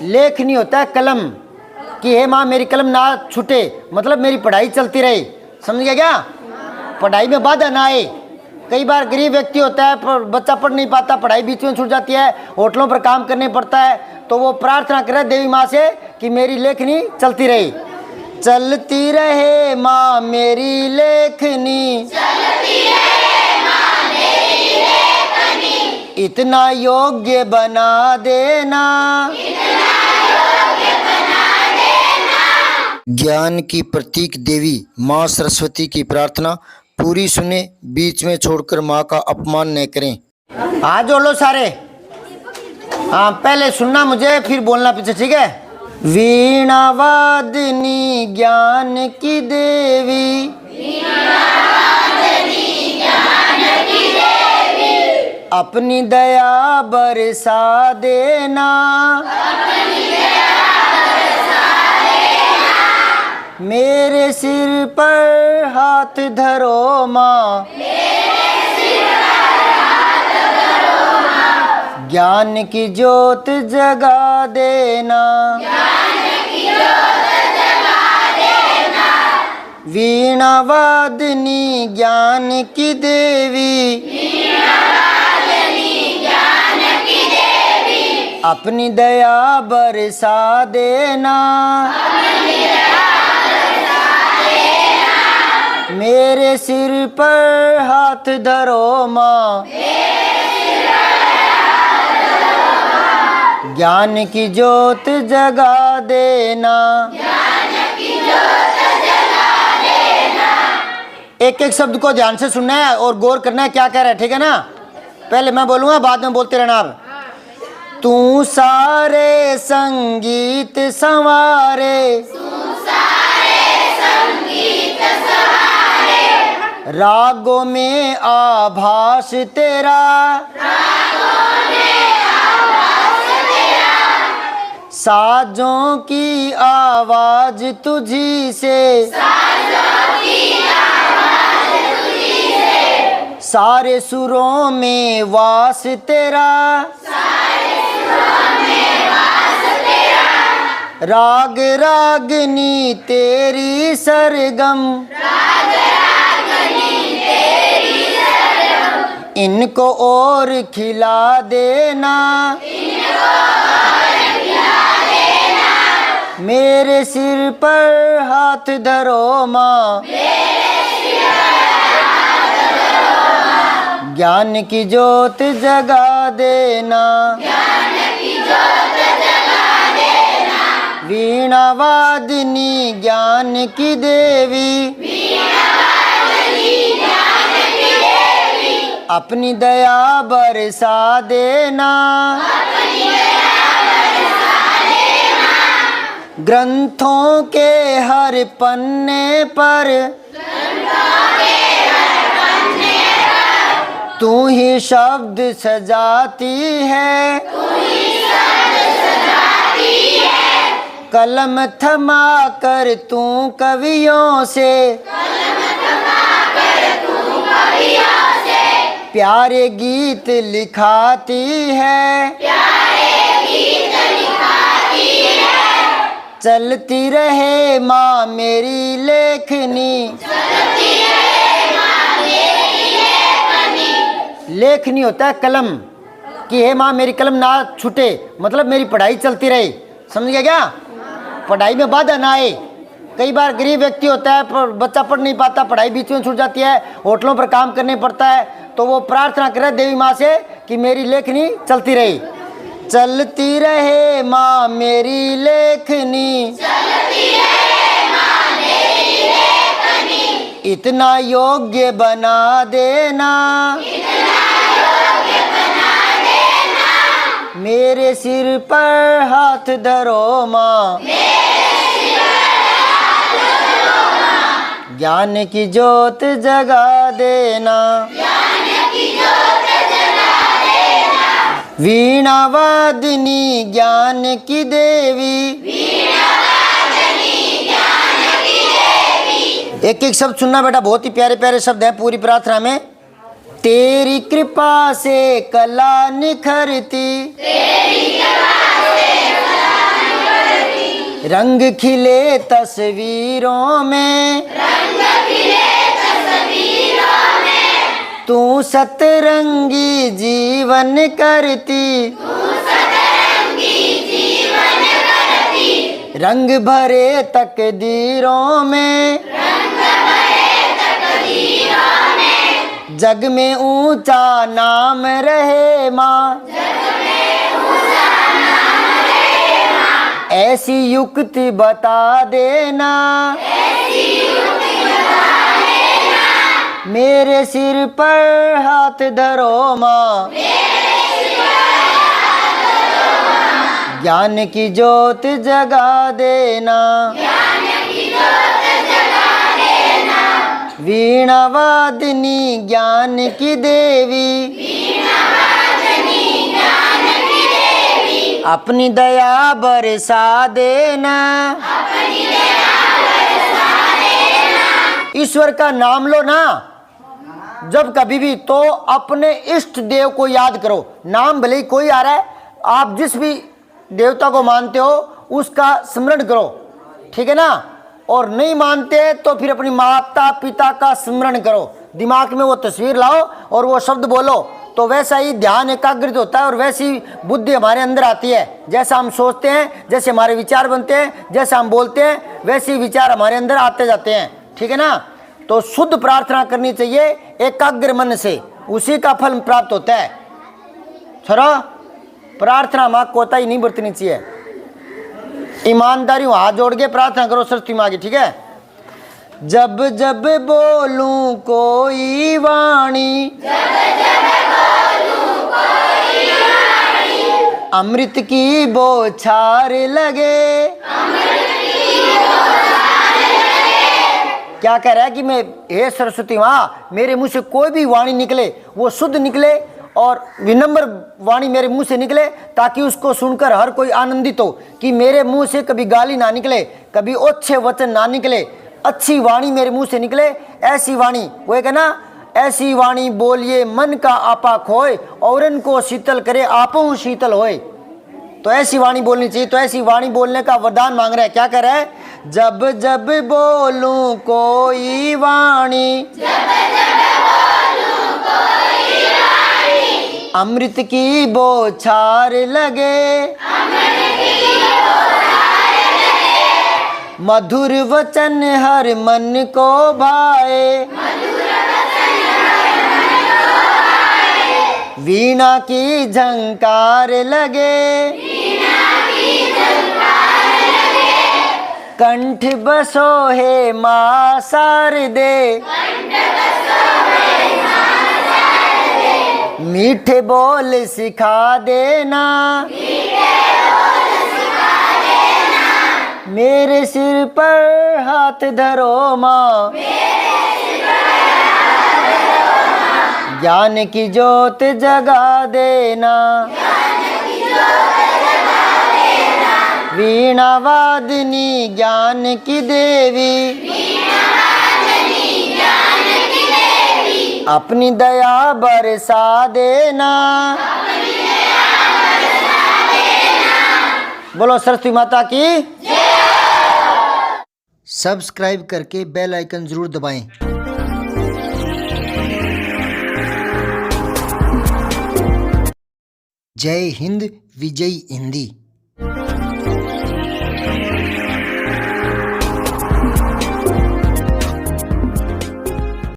लेखनी होता है कलम, कि हे माँ मेरी कलम ना छूटे, मतलब मेरी पढ़ाई चलती रहे। समझ गया क्या? पढ़ाई में बाधा ना आए। कई बार गरीब व्यक्ति होता है पर बच्चा पढ़ नहीं पाता, पढ़ाई बीच में छूट जाती है, होटलों पर काम करने पड़ता है, तो वो प्रार्थना करे देवी माँ से कि मेरी लेखनी चलती रहे। चलती रहे माँ मेरी लेखनी, चलती रहे माँ मेरी लेखनी, इतना योग्य बना देना, इतना योग्य बना देना। ज्ञान की प्रतीक देवी माँ सरस्वती की प्रार्थना पूरी सुने, बीच में छोड़कर माँ का अपमान न करें। हाँ जोड़ो सारे। हाँ पहले सुनना मुझे, फिर बोलना पीछे, ठीक है? वीणा वादनी ज्ञान की देवी, वीणा वादनी ज्ञान की देवी, अपनी दया बरसा देना, अपनी दया बरसा देना। मेरे सिर पर हाथ धरो माँ, ज्ञान की ज्योत जगा देना, ज्ञान की ज्योत जगा देना। वीणा वादनी ज्ञान की देवी, वीणा वादनी ज्ञान की देवी, अपनी दया बरसा देना, अपनी दया बरसा देना। मेरे सिर पर हाथ धरो माँ, ज्ञान की ज्योत जगा देना, ज्ञान की ज्योत जगा देना। एक एक शब्द को ध्यान से सुनना है और गौर करना है क्या कह रहा है, ठीक है ना? पहले मैं बोलूंगा, बाद में बोलते रहना आप। तू सारे संगीत संवारे, तू सारे संगीत संवारे, रागों में आभास तेरा, साजों की आवाज तुझी से, साजों की आवाज तुझी से, सारे सुरों में वास तेरा, सारे सुरों में वास तेरा। राग रागनी तेरी सरगम, राग रागनी तेरी सरगम, इनको और खिला देना, मेरे सिर पर हाथ धरो माँ, ज्ञान की ज्योत जगा देना, ज्ञान की ज्योत जगा देना। वीणा वादनी ज्ञान की देवी, वीणा वादनी ज्ञान की देवी, अपनी दया बरसा देना, अपनी दया बरसा देना। ग्रंथों के हर पन्ने पर, तू ही शब्द सजाती है, तू ही शब्द सजाती है। कलम थमा कर तू कवियों से, कलम थमा कर तू कवियों से, प्यारे गीत लिखाती है, प्यारे गीत लिखाती है। चलती रहे माँ मेरी लेखनी, चलती रहे माँ मेरी लेखनी। लेखनी होता है कलम, कि हे माँ मेरी कलम ना छूटे, मतलब मेरी पढ़ाई चलती रहे। समझ गया क्या? पढ़ाई में बाधा ना आए। कई बार गरीब व्यक्ति होता है पर बच्चा पढ़ नहीं पाता, पढ़ाई बीच में छूट जाती है, होटलों पर काम करने पड़ता है, तो वो प्रार्थना करे देवी माँ से कि मेरी लेखनी चलती रहे। चलती रहे माँ मेरी लेखनी, चलती रहे माँ मेरी लेखनी, इतना योग्य बना देना, इतना योग्य बना देना। मेरे सिर पर हाथ धरो माँ, ज्ञान की ज्योत जगा देना, ज्ञान की ज्योत जगा देना। वीणा वादनी ज्ञान की देवी, वीणा वादनी ज्ञान की देवी। एक एक शब्द सुनना बेटा, बहुत ही प्यारे प्यारे शब्द हैं पूरी प्रार्थना में। तेरी कृपा से कला निखरती, तेरी कृपा से कला रंग खिले तस्वीरों में, तू सतरंगी जीवन करती, रंग भरे तकदीरों में, जग में ऊंचा नाम रहे माँ, ऐसी युक्ति बता देना, मेरे सिर पर हाथ धरो माँ, ज्ञान की ज्योत जगा देना, वीणा वादिनी ज्ञान की देवी, अपनी दया बरसा देना, ईश्वर का नाम लो ना जब कभी भी, तो अपने इष्ट देव को याद करो। नाम भले ही कोई आ रहा है, आप जिस भी देवता को मानते हो उसका स्मरण करो, ठीक है ना। और नहीं मानते तो फिर अपनी माता पिता का स्मरण करो, दिमाग में वो तस्वीर लाओ और वो शब्द बोलो, तो वैसा ही ध्यान एकाग्रित होता है और वैसी बुद्धि हमारे अंदर आती है। जैसा हम सोचते हैं, जैसे हमारे विचार बनते हैं, जैसा हम बोलते हैं, वैसे विचार हमारे अंदर आते जाते हैं, ठीक है ना। तो शुद्ध प्रार्थना करनी चाहिए एकाग्र मन से, उसी का फल प्राप्त होता है। छोरा प्रार्थना माँ कोताही नहीं बरतनी चाहिए, ईमानदारी हाथ जोड़ के प्रार्थना करो सरस्वती माँ की, ठीक है। जब जब बोलूं कोई वाणी, अमृत की बौछार लगे, क्या कह रहा है कि मैं, हे सरस्वती माँ, मेरे मुंह से कोई भी वाणी निकले वो शुद्ध निकले और विनम्र वाणी मेरे मुंह से निकले, ताकि उसको सुनकर हर कोई आनंदित हो, कि मेरे मुंह से कभी गाली ना निकले, कभी ओछे वचन ना निकले, अच्छी वाणी मेरे मुंह से निकले। ऐसी वाणी, वो एक है ना, ऐसी वाणी बोलिए मन का आपा खोए, औरन को शीतल करे आपो शीतल होए। तो ऐसी वाणी बोलनी चाहिए। तो ऐसी वाणी बोलने का वरदान मांग रहा है। क्या कर रहा है? जब जब बोलूं कोई वाणी, अमृत की बौछार लगे, मधुर वचन हर मन को भाए, वीणा की झंकार लगे, कंठ बसो हे मां शारदे, मीठे बोल सिखा देना, मेरे सिर पर हाथ धरो माँ, ज्ञान की ज्योत जगा देना, वीणा वादिनी ज्ञान की देवी, अपनी दया बरसा देना। बोलो सरस्वती माता की। सब्सक्राइब करके बेल आइकन जरूर दबाएं। जय हिंद, विजय हिंदी।